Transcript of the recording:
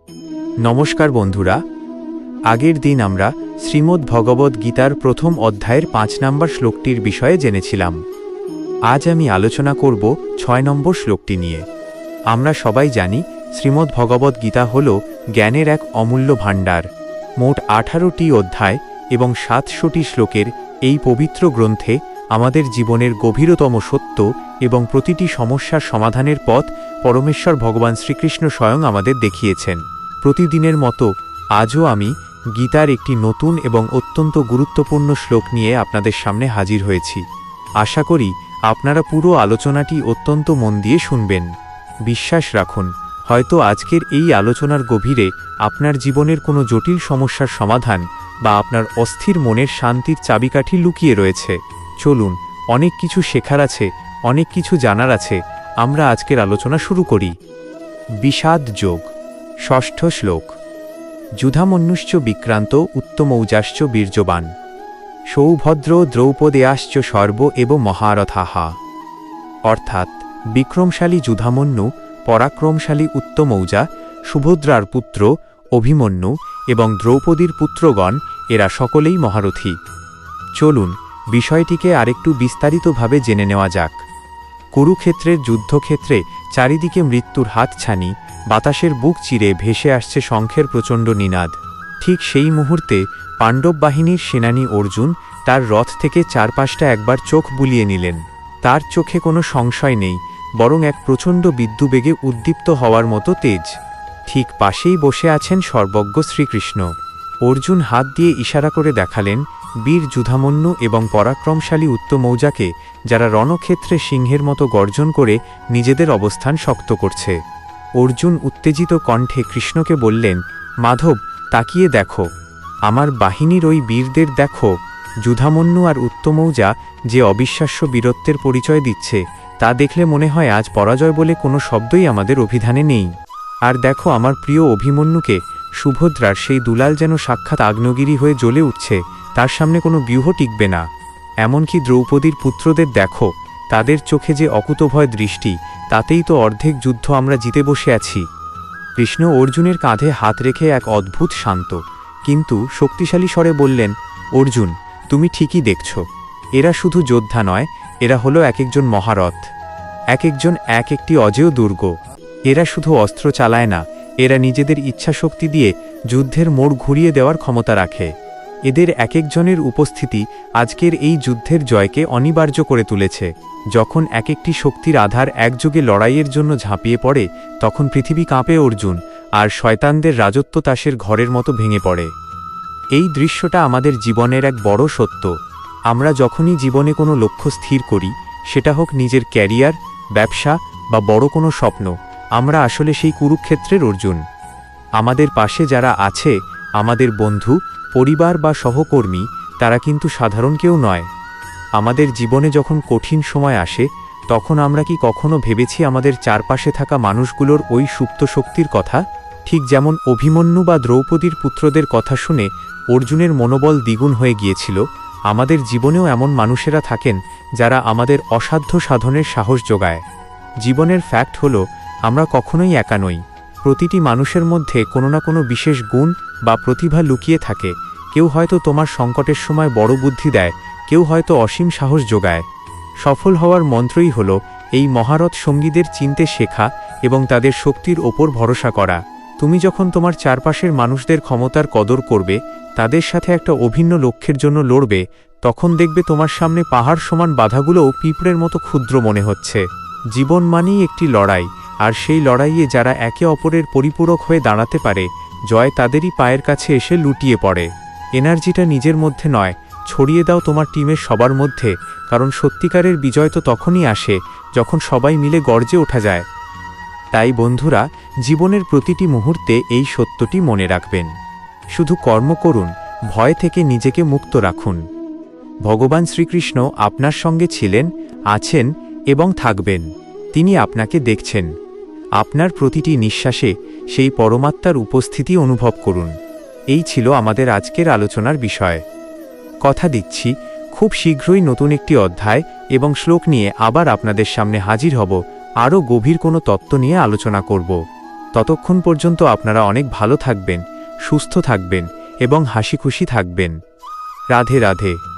নমস্কার বন্ধুরা, আগের দিন আমরা শ্রীমদ্ ভগবদ্ গীতার প্রথম অধ্যায়ের 5 নম্বর শ্লোকটির বিষয়ে জেনেছিলাম। আজ আমি আলোচনা করব 6 নম্বর শ্লোকটি নিয়ে। আমরা সবাই জানি শ্রীমদ্ ভগবদ্ গীতা হল জ্ঞানের এক অমূল্য ভাণ্ডার। মোট 18টি অধ্যায় এবং 700টি শ্লোকের এই পবিত্র গ্রন্থে আমাদের জীবনের গভীরতম সত্য এবং প্রতিটি সমস্যার সমাধানের পথ পরমেশ্বর ভগবান শ্রীকৃষ্ণ স্বয়ং আমাদের দেখিয়েছেন। প্রতিদিনের মতো আজও আমি গীতার একটি নতুন এবং অত্যন্ত গুরুত্বপূর্ণ শ্লোক নিয়ে আপনাদের সামনে হাজির হয়েছি। আশা করি আপনারা পুরো আলোচনাটি অত্যন্ত মন দিয়ে শুনবেন। বিশ্বাস রাখুন, হয়তো আজকের এই আলোচনার গভীরে আপনার জীবনের কোনো জটিল সমস্যার সমাধান বা আপনার অস্থির মনের শান্তির চাবিকাঠি লুকিয়ে রয়েছে। চলুন, অনেক কিছু শেখার আছে, অনেক কিছু জানার আছে। আমরা আজকের আলোচনা শুরু করি। বিষাদ যোগ, ষষ্ঠ শ্লোক। যুধামন্যুশ্চ বিক্রান্ত উত্তমৌজাশ্চ বীর্যবান, সৌভদ্র দ্রৌপদেয়াশ্চ সর্ব এব মহারথাহা। অর্থাৎ বিক্রমশালী যুধামন্যু, পরাক্রমশালী উত্তমৌজা, সুভদ্রার পুত্র অভিমন্যু এবং দ্রৌপদীর পুত্রগণ এরা সকলেই মহারথী। চলুন বিষয়টিকে আরেকটু বিস্তারিতভাবে জেনে নেওয়া যাক। কুরুক্ষেত্রের যুদ্ধক্ষেত্রে চারিদিকে মৃত্যুর হাতছানি, বাতাসের বুক চিরে ভেসে আসছে শঙ্খের প্রচণ্ড নিনাদ। ঠিক সেই মুহূর্তে পাণ্ডব বাহিনীর সেনানী অর্জুন তার রথ থেকে চারপাশটা একবার চোখ বুলিয়ে নিলেন। তার চোখে কোনো সংশয় নেই, বরং এক প্রচণ্ড বিদ্যুবেগে উদ্দীপ্ত হওয়ার মতো তেজ। ঠিক পাশেই বসে আছেন সর্বজ্ঞ শ্রীকৃষ্ণ। অর্জুন হাত দিয়ে ইশারা করে দেখালেন বীর যুধামন্যু এবং পরাক্রমশালী উত্তমৌজাকে, যারা রণক্ষেত্রে সিংহের মতো গর্জন করে নিজেদের অবস্থান শক্ত করছে। অর্জুন উত্তেজিত কণ্ঠে কৃষ্ণকে বললেন, মাধব, তাকিয়ে দেখো, আমার বাহিনীর ওই বীরদের দেখো। যুধামন্যু আর উত্তমৌজা যে অবিশ্বাস্য বীরত্বের পরিচয় দিচ্ছে, তা দেখলে মনে হয় আজ পরাজয় বলে কোনো শব্দই আমাদের অভিধানে নেই। আর দেখো আমার প্রিয় অভিমন্যুকে, সুভদ্রার সেই দুলাল যেন সাক্ষাৎ আগ্নেয়গিরি হয়ে জ্বলে উঠছে, তার সামনে কোনো ব্যূহ টিকবে না। এমনকি দ্রৌপদীর পুত্রদের দেখো, তাদের চোখে যে অকুতভয় দৃষ্টি, তাতেই তো অর্ধেক যুদ্ধ আমরা জিতে বসে আছি। কৃষ্ণ অর্জুনের কাঁধে হাত রেখে এক অদ্ভুত শান্ত কিন্তু শক্তিশালী স্বরে বললেন, অর্জুন, তুমি ঠিকই দেখছ, এরা শুধু যোদ্ধা নয়, এরা হলো এক একজন মহারথ, এক একজন এক একটি অজেয় দুর্গ। এরা শুধু অস্ত্র চালায় না, এরা নিজেদের ইচ্ছাশক্তি দিয়ে যুদ্ধের মোড় ঘুরিয়ে দেওয়ার ক্ষমতা রাখে। এদের এক একজনের উপস্থিতি আজকের এই যুদ্ধের জয়কে অনিবার্য করে তুলেছে। যখন এক একটি শক্তির আধার একযোগে লড়াইয়ের জন্য ঝাঁপিয়ে পড়ে, তখন পৃথিবী কাঁপে অর্জুন, আর শয়তানদের রাজত্ব তাসের ঘরের মতো ভেঙে পড়ে। এই দৃশ্যটা আমাদের জীবনের এক বড় সত্য। আমরা যখনই জীবনে কোনো লক্ষ্য স্থির করি, সেটা হোক নিজের ক্যারিয়ার, ব্যবসা বা বড় কোনো স্বপ্ন, আমরা আসলে সেই কুরুক্ষেত্রের অর্জুন। আমাদের পাশে যারা আছে, আমাদের বন্ধু, পরিবার বা সহকর্মী, তারা কিন্তু সাধারণ কেউ নয়। আমাদের জীবনে যখন কঠিন সময় আসে, তখন আমরা কি কখনো ভেবেছি আমাদের চারপাশে থাকা মানুষগুলোর ওই সুপ্ত শক্তির কথা? ঠিক যেমন অভিমন্যু বা দ্রৌপদীর পুত্রদের কথা শুনে অর্জুনের মনোবল দ্বিগুণ হয়ে গিয়েছিল, আমাদের জীবনেও এমন মানুষেরা থাকেন যারা আমাদের অসাধ্য সাধনের সাহস যোগায়। জীবনের ফ্যাক্ট হলো, আমরা কখনোই একা নই। প্রতিটি মানুষের মধ্যে কোনো না কোনো বিশেষ গুণ বা প্রতিভা লুকিয়ে থাকে। কেউ হয়তো তোমার সংকটের সময় বড় বুদ্ধি দেয়, কেউ হয়তো অসীম সাহস যোগায়। সফল হওয়ার মন্ত্রই হল এই মহারথ সঙ্গীদের চিনতে শেখা এবং তাদের শক্তির ওপর ভরসা করা। তুমি যখন তোমার চারপাশের মানুষদের ক্ষমতার কদর করবে, তাদের সাথে একটা অভিন্ন লক্ষ্যের জন্য লড়বে, তখন দেখবে তোমার সামনে পাহাড় সমান বাধাগুলোও পিঁপড়ের মতো ক্ষুদ্র মনে হচ্ছে। জীবন মানেই একটি লড়াই, আর সেই লড়াইয়ে যারা একে অপরের পরিপূরক হয়ে দাঁড়াতে পারে, জয় তাদেরই পায়ের কাছে এসে লুটিয়ে পড়ে। এনার্জিটা নিজের মধ্যে নয়, ছড়িয়ে দাও তোমার টিমের সবার মধ্যে, কারণ সত্যিকারের বিজয় তো তখনই আসে যখন সবাই মিলে গর্জে ওঠা যায়। তাই বন্ধুরা, জীবনের প্রতিটি মুহূর্তে এই সত্যটি মনে রাখবেন। শুধু কর্ম করুন, ভয় থেকে নিজেকে মুক্ত রাখুন। ভগবান শ্রীকৃষ্ণ আপনার সঙ্গে ছিলেন, আছেন এবং থাকবেন। তিনি আপনাকে দেখছেন। আপনার প্রতিটি নিঃশ্বাসে সেই পরমাত্মার উপস্থিতি অনুভব করুন। এই ছিল আমাদের আজকের আলোচনার বিষয়। কথা দিচ্ছি, খুব শীঘ্রই নতুন একটি অধ্যায় এবং শ্লোক নিয়ে আবার আপনাদের সামনে হাজির হব। আরও গভীর কোনো তত্ত্ব নিয়ে আলোচনা করব। ততক্ষণ পর্যন্ত আপনারা অনেক ভালো থাকবেন, সুস্থ থাকবেন এবং হাসিখুশি থাকবেন। রাধে রাধে।